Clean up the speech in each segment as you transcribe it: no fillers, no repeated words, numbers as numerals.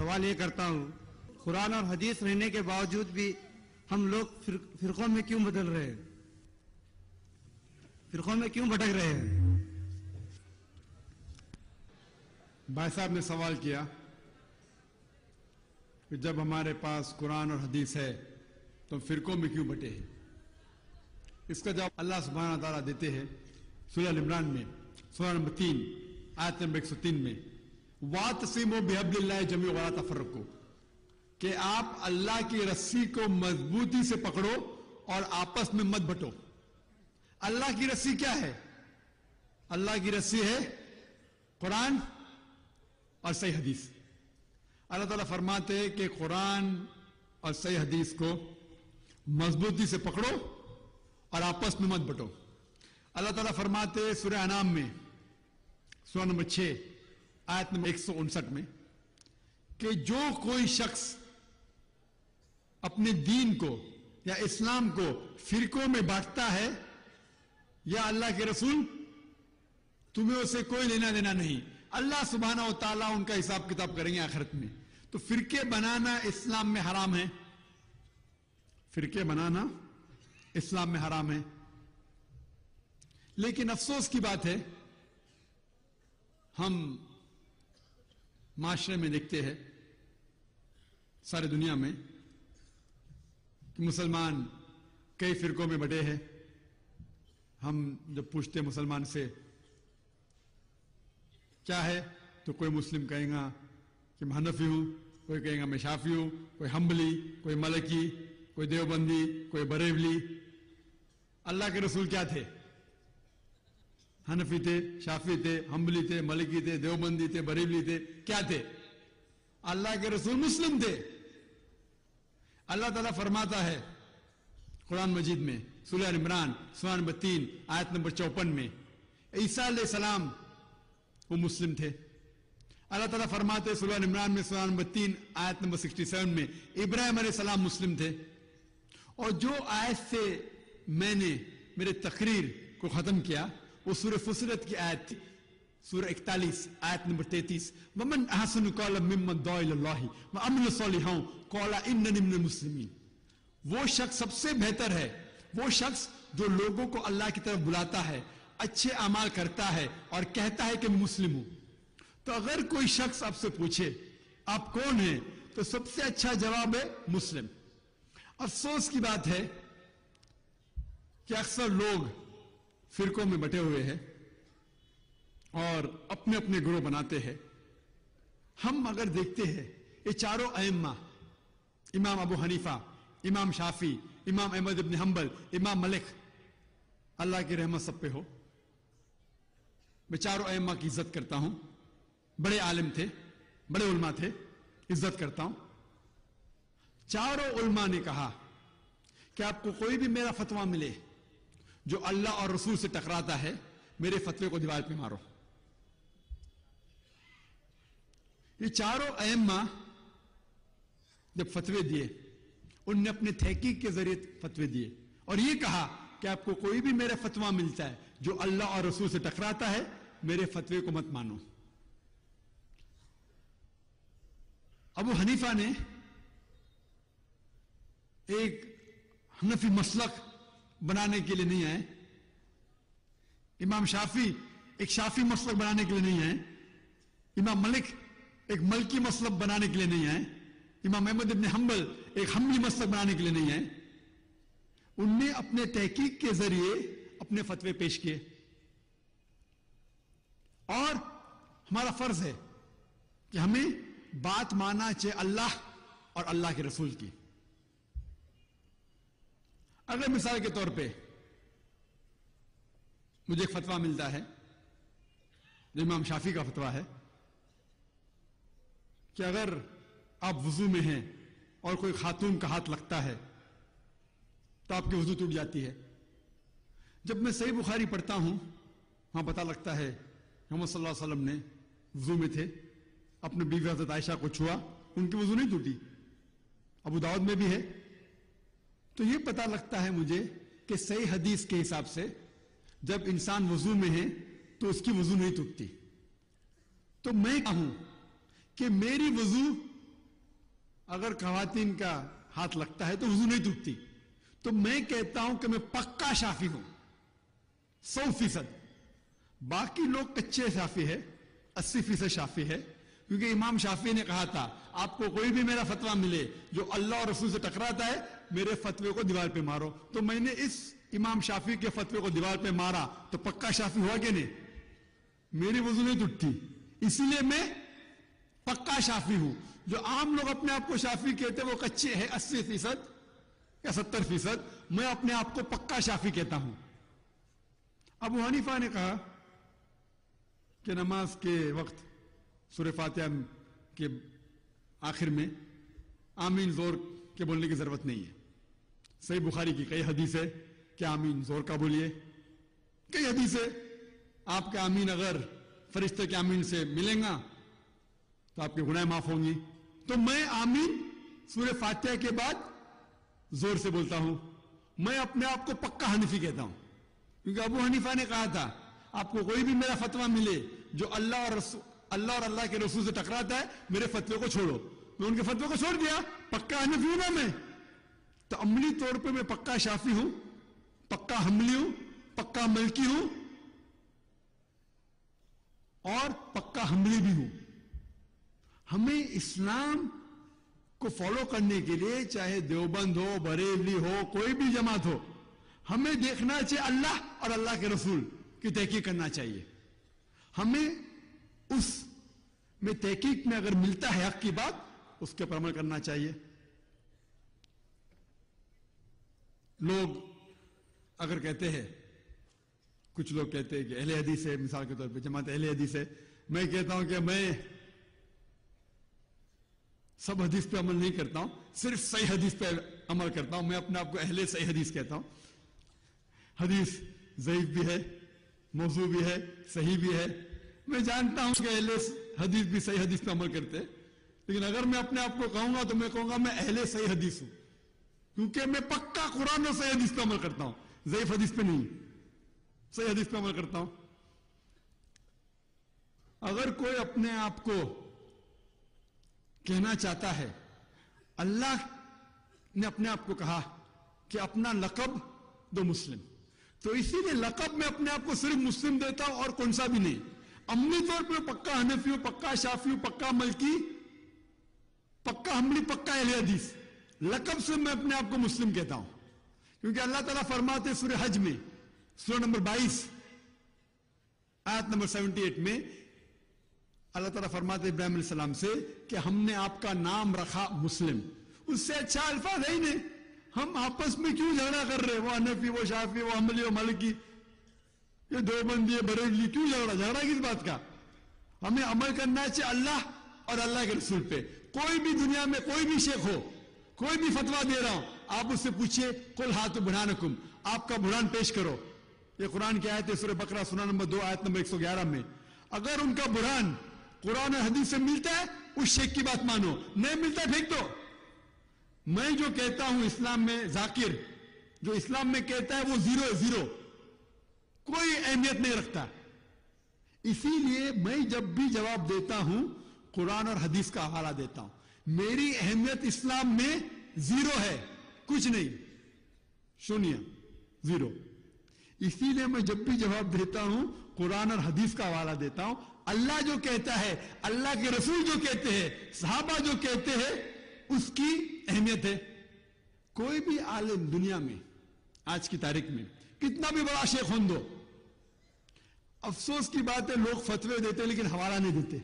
سوال یہ کرتا ہوں، قرآن اور حدیث رہنے کے باوجود بھی ہم لوگ فرقوں میں کیوں بدل رہے ہیں؟ فرقوں میں کیوں بھٹک رہے ہیں؟ بھائی صاحب نے سوال کیا کہ جب ہمارے پاس قرآن اور حدیث ہے تو فرقوں میں کیوں بٹے ہیں؟ اس کا جواب اللہ سبحانہ تعالیٰ دیتے ہیں سورہ عمران میں، سورہ نمبر 3 آیت نمبر 103 میں، وَاعْتَصِمُوا بِحَبْلِ اللَّهِ جَمِيعًا وَلَا تَفَرَّقُوا، کہ آپ اللہ کی رسی کو مضبوطی سے پکڑو اور آپس میں مت بٹو۔ اللہ کی رسی کیا ہے؟ اللہ کی رسی ہے قرآن اور صحیح حدیث۔ اللہ تعالیٰ فرماتے ہیں کہ قرآن اور صحیح حدیث کو مضبوطی سے پکڑو اور آپس میں مت بٹو۔ اللہ تعالیٰ فرماتے ہیں سورہ انعام میں، سورہ نمبر 6 آیت نمبر 159 میں، کہ جو کوئی شخص اپنے دین کو یا اسلام کو فرقوں میں بانٹتا ہے، یا اللہ کے رسول تمہیں اسے کوئی لینا دینا نہیں، اللہ سبحانہ و تعالیٰ ان کا حساب کتاب کریں گے آخرت میں۔ تو فرقے بنانا اسلام میں حرام ہے، فرقے بنانا اسلام میں حرام ہے۔ لیکن افسوس کی بات ہے، ہم معاشرے میں دیکھتے ہیں ساری دنیا میں کہ مسلمان کئی فرقوں میں بٹے ہیں۔ ہم جب پوچھتے ہیں مسلمان سے کیا ہے تو کوئی مسلم کہیں گا کہ میں حنفی ہوں، کوئی کہیں گا میں شافعی ہوں، کوئی حنبلی، کوئی ملکی، کوئی دیوبندی، کوئی بریلوی۔ اللہ کے رسول کیا تھے؟ حنفی تھے، شافعی تھے، حنبلی تھے، ملکی تھے، دیوبندی تھے، بریلوی تھے، کیا تھے؟ اللہ کے رسول مسلم تھے۔ اللہ تعالیٰ فرماتا ہے قرآن مجید میں، سورہ عمران سورہ نمبر 3 آیت نمبر 54 میں، عیسیٰ علیہ السلام وہ مسلم تھے۔ اللہ تعالیٰ فرماتے ہیں سورہ عمران میں سورہ نمبر 3 آیت نمبر 67 میں، ابراہیم علیہ السلام مسلم تھے۔ اور جو آیت سے میں نے میرے تقریر کو ختم کیا وہ سورہ فصلت کی آیت تھی، سورہ 41 آیت نمبر 33، وَمَنْ أَحْسَنُ قَوْلًا مِّمَّنْ دَعَا إِلَى اللَّهِ وَعَمِلَ صَالِحًا قَالَ إِنَّنِي مِنَ الْمُسْلِمِينَ۔ وہ شخص سب سے بہتر ہے، وہ شخص جو لوگوں کو اللہ کی طرف بلاتا ہے، اچھے اعمال کرتا ہے اور کہتا ہے کہ میں مسلم ہوں۔ تو اگر کوئی شخص آپ سے پوچھے آپ کون ہیں تو سب سے اچھا جواب ہے مسلم۔ افسوس کی بات ہے کہ اکثر لوگ فرقوں میں بٹے ہوئے ہیں اور اپنے اپنے گروہ بناتے ہیں۔ ہم اگر دیکھتے ہیں یہ چاروں ائمہ، امام ابو حنیفہ، امام شافعی، امام احمد بن حنبل، امام مالک، اللہ کی رحمت سب پہ ہو، میں چاروں ائمہ کی عزت کرتا ہوں، بڑے عالم تھے، بڑے علماء تھے، عزت کرتا ہوں۔ چاروں علماء نے کہا کہ آپ کو کوئی بھی میرا فتویٰ ملے جو اللہ اور رسول سے ٹکراتا ہے، میرے فتوے کو دیوار پہ مارو۔ یہ چاروں ائمہ جب فتوے دیے، ان نے اپنے تحقیق کے ذریعے فتوے دیے اور یہ کہا کہ آپ کو کوئی بھی میرا فتویٰ ملتا ہے جو اللہ اور رسول سے ٹکراتا ہے، میرے فتوے کو مت مانو۔ ابو حنیفہ نے ایک حنفی مسلک بنانے کے لیے نہیں آئے، امام شافعی ایک شافعی مسلک بنانے کے لیے نہیں آئے، امام مالک ایک ملکی مسلک بنانے کے لیے نہیں آئے، امام احمد بن حنبل ایک حنبلی مسلک بنانے کے لیے نہیں آئے۔ ان نے اپنے تحقیق کے ذریعے اپنے فتوے پیش کیے اور ہمارا فرض ہے کہ ہمیں بات ماننا چاہیے اللہ اور اللہ کے رسول کی۔ اگر مثال کے طور پہ مجھے ایک فتویٰ ملتا ہے جو امام شافعی کا فتویٰ ہے کہ اگر آپ وضو میں ہیں اور کوئی خاتون کا ہاتھ لگتا ہے تو آپ کی وضو ٹوٹ جاتی ہے۔ جب میں صحیح بخاری پڑھتا ہوں وہاں پتہ لگتا ہے محمد صلی اللہ علیہ وسلم نے وضو میں تھے، اپنے بیوی حضرت عائشہ کو چھوا، ان کی وضو نہیں ٹوٹی۔ ابو داؤد میں بھی ہے۔ تو یہ پتہ لگتا ہے مجھے کہ صحیح حدیث کے حساب سے جب انسان وضو میں ہے تو اس کی وضو نہیں ٹوٹتی۔ تو میں کہوں کہ میری وضو اگر خواتین کا ہاتھ لگتا ہے تو وضو نہیں ٹوٹتی. تو میں کہتا ہوں کہ میں پکا شافی ہوں 100%. باقی لوگ کچے شافی ہے 80% شافی ہے, کیونکہ امام شافی نے کہا تھا آپ کو کوئی بھی میرا فتویٰ ملے جو اللہ اور رسول سے ٹکراتا ہے میرے فتوے کو دیوار پہ مارو. تو میں نے اس امام شافی کے فتوے کو دیوار پہ مارا تو پکا شافی ہوا کہ نہیں؟ میری وضو نہیں ٹوٹتی, اسی لیے میں پکا شافی ہوں. جو عام لوگ اپنے آپ کو شافی کہتے ہیں وہ کچے ہیں 80% یا 70%. میں اپنے آپ کو پکا شافی کہتا ہوں. ابو حنیفہ نے کہا کہ نماز کے وقت سورہ فاتحہ کے آخر میں آمین زور کے بولنے کی ضرورت نہیں ہے. صحیح بخاری کی کئی حدیث ہے کہ آمین زور کا بولیے, کئی حدیث ہے آپ کے آمین اگر فرشتے کے آمین سے ملیں گا تو آپ کے گناہ معاف ہوں گی. تو میں آمین سورہ فاتحہ کے بعد زور سے بولتا ہوں. میں اپنے آپ کو پکا حنفی کہتا ہوں, کیونکہ ابو حنیفہ نے کہا تھا آپ کو کوئی بھی میرا فتویٰ ملے جو اللہ اور اللہ کے رسول سے ٹکراتا ہے میرے فتوے کو چھوڑو. میں ان کے فتوے کو چھوڑ دیا, پکا حنفی ہوں نا میں. تو عملی طور پہ میں پکا شافی ہوں, پکا حنبلی ہوں, پکا ملکی ہوں اور پکا حنبلی بھی ہوں. ہمیں اسلام کو فالو کرنے کے لیے چاہے دیوبند ہو, بریلوی ہو, کوئی بھی جماعت ہو, ہمیں دیکھنا چاہیے اللہ اور اللہ کے رسول کی تحقیق کرنا چاہیے. ہمیں اس میں تحقیق میں اگر ملتا ہے حق کی بات اس کے پر عمل کرنا چاہیے. لوگ اگر کہتے ہیں, کچھ لوگ کہتے ہیں کہ اہل حدیث ہے, مثال کے طور پہ جماعت اہل حدیث ہے, میں کہتا ہوں کہ میں سب حدیث پہ عمل نہیں کرتا ہوں, صرف صحیح حدیث پہ عمل کرتا ہوں. میں اپنے آپ کو اہل صحیح حدیث کہتا ہوں. حدیث ضعیف بھی ہے, موضوع بھی ہے, صحیح بھی ہے. میں جانتا ہوں کہ اہل حدیث بھی صحیح حدیث پہ عمل کرتے ہیں, لیکن اگر میں اپنے آپ کو کہوں گا تو میں کہوں گا میں اہل صحیح حدیث ہوں, کیونکہ میں پکا قرآن اور صحیح حدیث پہ عمل کرتا ہوں, ضعیف حدیث پہ نہیں, صحیح حدیث پہ عمل کرتا ہوں. اگر کوئی اپنے آپ کو کہنا چاہتا ہے, اللہ نے اپنے آپ کو کہا کہ اپنا لقب دو مسلم, تو اسی لیے لقب میں اپنے آپ کو صرف مسلم دیتا ہوں اور کون سا بھی نہیں. عملی طور پہ پکا حنفی ہوں, پکا شافی ہوں, پکا ملکی, پکا حنبلی, پکا اہل حدیث. لقب سے میں اپنے آپ کو مسلم کہتا ہوں, کیونکہ اللہ تعالیٰ فرماتے ہیں سورہ حج میں سورہ نمبر 22 آیت نمبر 78 میں, اللہ تعالیٰ فرماتے ابراہیم علیہ السلام سے کہ ہم نے آپ کا نام رکھا مسلم. اس سے اچھا الفاظ ہے ہی نہیں. ہم آپس میں کیوں جھگڑا کر رہے, وہ حنفی, وہ شافی, وہ حنبلی, وہ مالکی, یہ دیوبندی, بریلوی, کیوں جھگڑا کس بات کا؟ ہمیں عمل کرنا چاہیے اللہ اور اللہ کے رسول پہ. کوئی بھی دنیا میں کوئی بھی شیخ ہو, کوئی بھی فتویٰ دے رہا ہوں, آپ اس سے پوچھئے قل ہاتوا برہانکم, آپ کا برہان پیش کرو. یہ قرآن کی آیت ہے سورہ بقرہ سورہ نمبر 2 آیت نمبر 111 میں. اگر ان کا برہان قرآن اور حدیث سے ملتا ہے اس شیخ کی بات مانو, نہیں ملتا پھینک دو. میں جو کہتا ہوں اسلام میں, ذاکر جو اسلام میں کہتا ہے وہ زیرو ہے, زیرو, کوئی اہمیت نہیں رکھتا. اسی لیے میں جب بھی جواب دیتا ہوں قرآن اور حدیث کا حوالہ دیتا ہوں. میری اہمیت اسلام میں زیرو ہے, کچھ نہیں, شونیہ, زیرو. اسی لیے میں جب بھی جواب دیتا ہوں قرآن اور حدیث کا حوالہ دیتا ہوں. اللہ جو کہتا ہے, اللہ کے رسول جو کہتے ہیں, صحابہ جو کہتے ہیں, اس کی اہمیت ہے. کوئی بھی عالم دنیا میں آج کی تاریخ میں کتنا بھی بڑا شیخ ہوں دو, افسوس کی بات ہے لوگ فتوے دیتے لیکن حوالہ نہیں دیتے.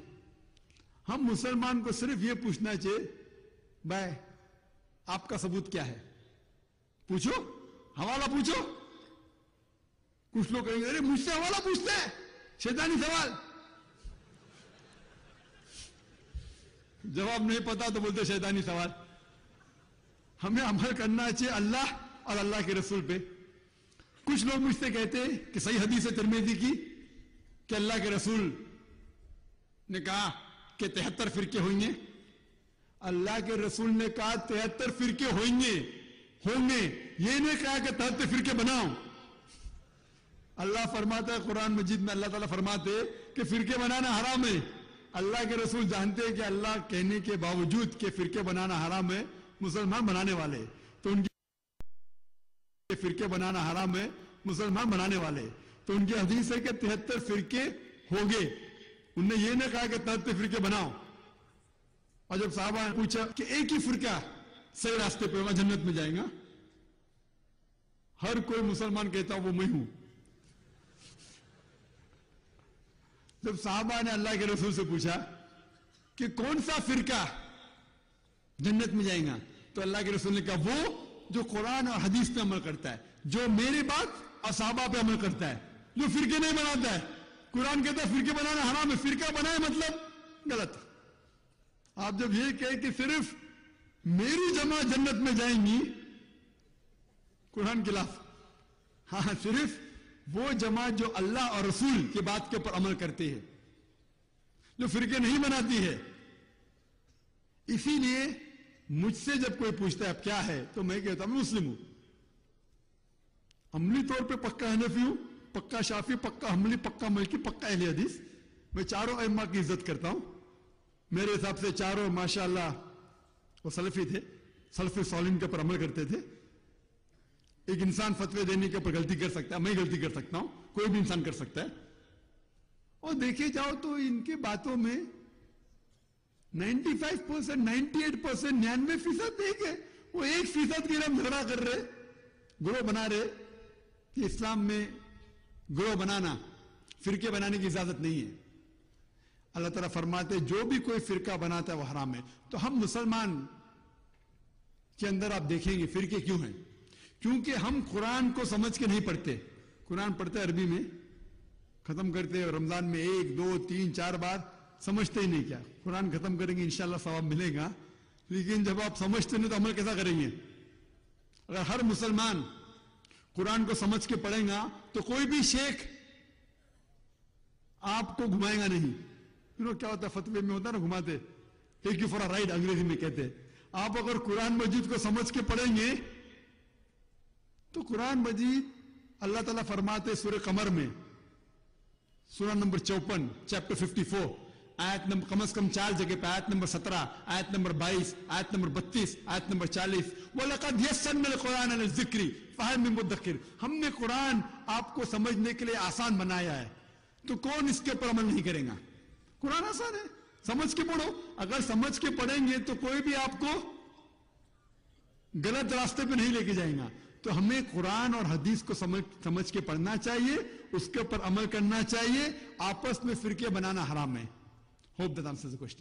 ہم مسلمان کو صرف یہ پوچھنا چاہیے بھائی آپ کا ثبوت کیا ہے, پوچھو, حوالہ پوچھو. کچھ لوگ کہیں گے ارے مجھ سے حوالہ پوچھتے ہیں, شیطانی سوال. جواب نہیں پتا تو بولتے شیطانی سوال. ہمیں عمل کرنا چاہیے اللہ اور اللہ کے رسول پہ. کچھ لوگ مجھ سے کہتے ہیں کہ صحیح حدیث ہے ترمذی کی کہ اللہ کے رسول نے کہا کہ 73 فرقے ہوئیں گے. اللہ کے رسول نے کہا 73 فرقے ہوئیں گے, یہ نہیں کہا کہ 73 فرقے بناؤ. اللہ فرماتا ہے قرآن مجید میں, اللہ تعالیٰ فرماتے کہ فرقے بنانا حرام ہے, اللہ کے رسول جانتے ہیں کہ اللہ کہنے کے باوجود کہ فرقے بنانا حرام ہے، مسلمان بنانے والے، تو ان کی فرقے بنانا حرام ہے، مسلمان بنانے والے، تو ان کی حدیث ہے کہ 73 فرقے ہو گئے، انہوں نے یہ نہ کہا کہ 73 فرقے بناؤ۔ اور جب صحابہ نے پوچھا کہ ایک ہی فرقہ صحیح راستے پہ ہوگا، جنت میں جائیں گا، ہر کوئی مسلمان کہتا وہ میں ہوں۔ جب صحابہ نے اللہ کے رسول سے پوچھا کہ کون سا فرقہ جنت میں جائیں گا، تو اللہ کے رسول نے کہا وہ جو قرآن اور حدیث پہ عمل کرتا ہے، جو میری بات اور صحابہ پہ عمل کرتا ہے، جو فرقے نہیں بناتا ہے۔ قرآن کہتا ہے فرقے بنانا حرام ہے، فرقہ بنائے مطلب غلط۔ آپ جب یہ کہے کہ صرف میری جماعت جنت میں جائیں گی، قرآن کے خلاف۔ ہاں، صرف وہ جماعت جو اللہ اور رسول کی بات کے اوپر عمل کرتی ہے، جو فرقے نہیں بناتی ہے۔ اسی لیے مجھ سے جب کوئی پوچھتا ہے اب کیا ہے، تو میں کہتا ہوں میں مسلم ہوں، عملی طور پہ پکا حنفی ہوں، پکا شافی، پکا حنبلی، پکا مالکی، پکا اہل حدیث۔ میں چاروں ائمہ کی عزت کرتا ہوں، میرے حساب سے چاروں ماشاءاللہ وہ سلفی تھے، سلف صالحین کے اوپر عمل کرتے تھے۔ ایک انسان فتوے دینے کے اوپر غلطی کر سکتا ہے، میں غلطی کر سکتا ہوں، کوئی بھی انسان کر سکتا ہے۔ اور دیکھے جاؤ تو ان کے باتوں میں 95%، 98%، 99% ایک ہے، وہ 1% کے لیے ہم جھگڑا کر رہے، گروہ بنا رہے کہ اسلام میں گروہ بنانا، فرقے بنانے کی اجازت نہیں ہے۔ اللہ تعالیٰ فرماتے جو بھی کوئی فرقہ بناتا ہے وہ حرام ہے۔ تو ہم مسلمان کے اندر آپ دیکھیں گے فرقے کیوں ہیں؟ کیونکہ ہم قرآن کو سمجھ کے نہیں پڑھتے۔ قرآن پڑھتے عربی میں، ختم کرتے رمضان میں 1، 2، 3، 4 بار، سمجھتے ہی نہیں کیا۔ قرآن ختم کریں گے انشاءاللہ ثواب ملے گا، لیکن جب آپ سمجھتے نہیں تو عمل کیسا کریں گے؟ اگر ہر مسلمان قرآن کو سمجھ کے پڑھیں گا تو کوئی بھی شیخ آپ کو گھمائے گا نہیں۔ کیا ہوتا ہے فتوے میں ہوتا ہے نا، گھماتے، take you for a ride انگریزی میں کہتے ہیں۔ آپ اگر قرآن مجید کو سمجھ کے پڑھیں گے تو قرآن مجید اللہ تعالیٰ فرماتے سورہ قمر میں، سورہ نمبر 54، چیپٹر 54، آیت نمبر کم از کم 4 جگہ پہ، آیت نمبر 17، آیت نمبر 22، آیت نمبر 32، آیت نمبر 40، وَلَقَدْ يَسَّرْنَا الْقُرْآنَ لِلذِّكْرِ فَهَلْ مِن مُدَّكِرٍ۔ ہم نے قرآن آپ کو سمجھنے کے لیے آسان بنایا ہے، تو کون اس کے اوپر عمل نہیں کرے گا؟ قرآن آسان ہے، سمجھ کے پڑھو۔ اگر سمجھ کے پڑھیں گے تو کوئی بھی آپ کو غلط راستے پہ نہیں لے کے جائیں گا۔ تو ہمیں قرآن اور حدیث کو سمجھ کے پڑھنا چاہیے، اس کے اوپر عمل کرنا چاہیے۔ آپس میں فرقے بنانا حرام ہے۔ Hope that answers the question.